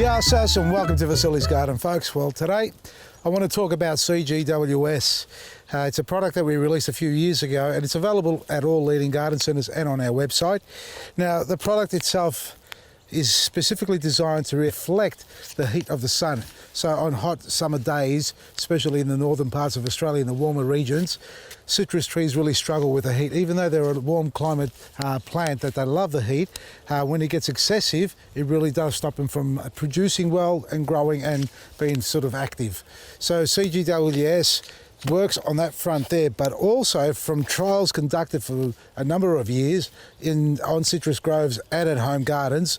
Yasas and welcome to Vasily's Garden, folks. Well, today I want to talk about CGWS. It's a product that we released a few years ago and it's available at all leading garden centres and on our website. Now, the product itself is specifically designed to reflect the heat of the sun. So on hot summer days, especially in the northern parts of Australia, in the warmer regions, citrus trees really struggle with the heat. Even though they're a warm climate plant that they love the heat, when it gets excessive, it really does stop them from producing well and growing and being sort of active. So CGWS works on that front there, but also from trials conducted for a number of years on citrus groves and at home gardens,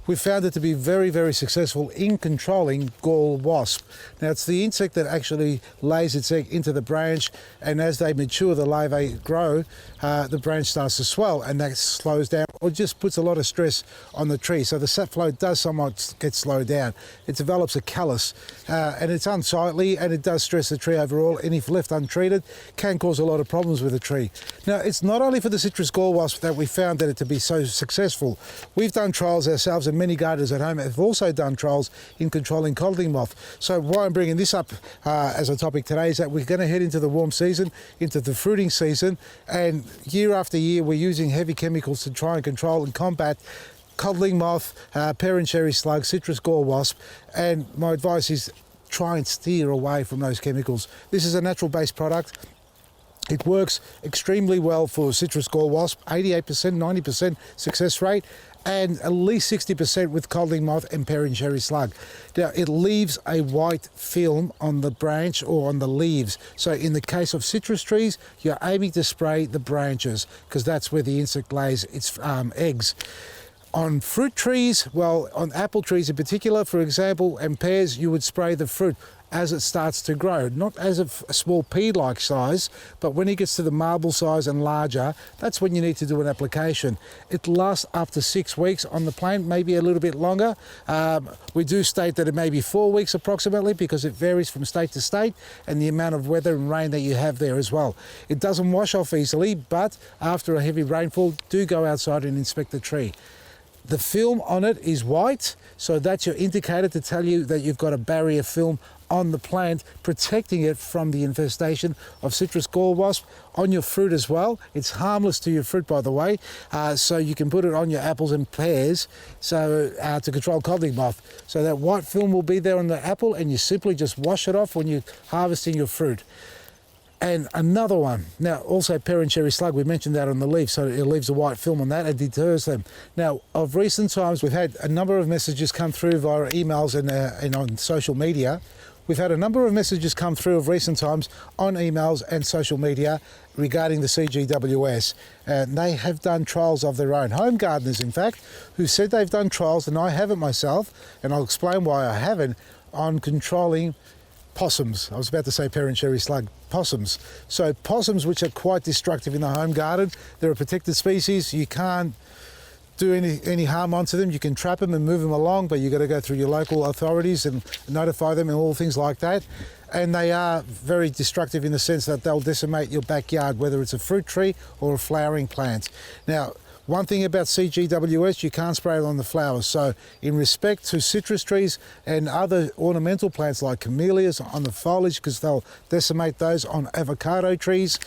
we found it to be very, very successful in controlling Gore wasp. Now, it's the insect that actually lays its egg into the branch, and as they mature, the larvae grow, the branch starts to swell, and that slows down or just puts a lot of stress on the tree. So the sap flow does somewhat get slowed down. It develops a callus, and it's unsightly, and it does stress the tree overall, and if left untreated, can cause a lot of problems with the tree. Now, it's not only for the citrus gore wasp that we found that it to be so successful. We've done trials ourselves, and many gardeners at home have also done trials in controlling codling moth. So why I'm bringing this up as a topic today is that we're going to head into the warm season, into the fruiting season, and year after year we're using heavy chemicals to try and control and combat codling moth, parent cherry slug, citrus gore wasp, and my advice is try and steer away from those chemicals. This is a natural based product. It works extremely well for citrus gore wasp, 88%, 90% success rate, and at least 60% with codling moth and parent cherry slug. Now, it leaves a white film on the branch or on the leaves. So in the case of citrus trees, you're aiming to spray the branches because that's where the insect lays its eggs. On fruit trees, well, on apple trees in particular, for example, and pears, you would spray the fruit as it starts to grow, not as a small pea-like size, but when it gets to the marble size and larger, that's when you need to do an application. It lasts up to 6 weeks on the plant, maybe a little bit longer. We do state that it may be 4 weeks approximately because it varies from state to state and the amount of weather and rain that you have there as well. It doesn't wash off easily, but after a heavy rainfall, do go outside and inspect the tree. The film on it is white, so that's your indicator to tell you that you've got a barrier film on the plant, protecting it from the infestation of citrus gore wasp. On your fruit as well. It's harmless to your fruit, by the way, so you can put it on your apples and pears so to control codling moth. So that white film will be there on the apple, and you simply just wash it off when you're harvesting your fruit. And another one, now also parent cherry slug, we mentioned that on the leaf, so it leaves a white film on that and deters them. Now, of recent times, we've had a number of messages come through via emails and on social media. We've had a number of messages come through of recent times on emails and social media regarding the CGWS. And they have done trials of their own, home gardeners in fact, who said they've done trials, and I haven't myself, and I'll explain why I haven't, on controlling possums. I was about to say parent cherry slug, possums. So possums, which are quite destructive in the home garden, they're a protected species. You can't do any harm onto them. You can trap them and move them along, but you've got to go through your local authorities and notify them and all things like that. And they are very destructive in the sense that they'll decimate your backyard, whether it's a fruit tree or a flowering plant. Now, one thing about CGWS, you can't spray it on the flowers. So in respect to citrus trees and other ornamental plants like camellias on the foliage, because they'll decimate those, on avocado trees,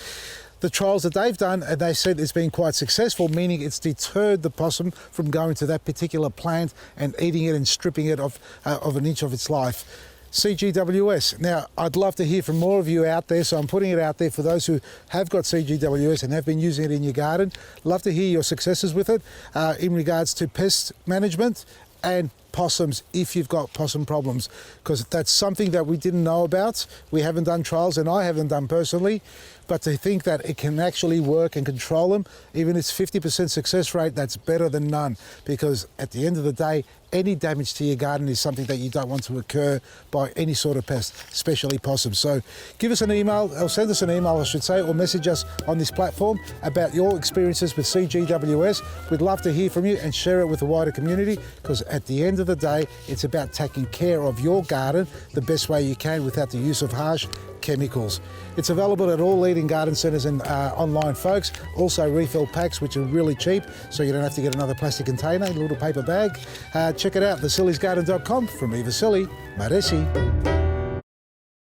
the trials that they've done, and they said it's been quite successful, meaning it's deterred the possum from going to that particular plant and eating it and stripping it of an inch of its life. CGWS. Now, I'd love to hear from more of you out there, so I'm putting it out there for those who have got CGWS and have been using it in your garden. Love to hear your successes with it in regards to pest management and possums, if you've got possum problems, because that's something that we didn't know about. We haven't done trials, and I haven't done personally, but to think that it can actually work and control them, even its 50% success rate, that's better than none, because at the end of the day, any damage to your garden is something that you don't want to occur by any sort of pest, especially possums. So give us an email, or send us an email I should say, or message us on this platform about your experiences with CGWS. We'd love to hear from you and share it with the wider community, because at the end of the day, it's about taking care of your garden the best way you can without the use of harsh chemicals. It's available at all leading garden centres and online, folks. Also refill packs, which are really cheap, so you don't have to get another plastic container, a little paper bag. Check it out, vasiliesgarden.com. From me, Vasili, Maresi.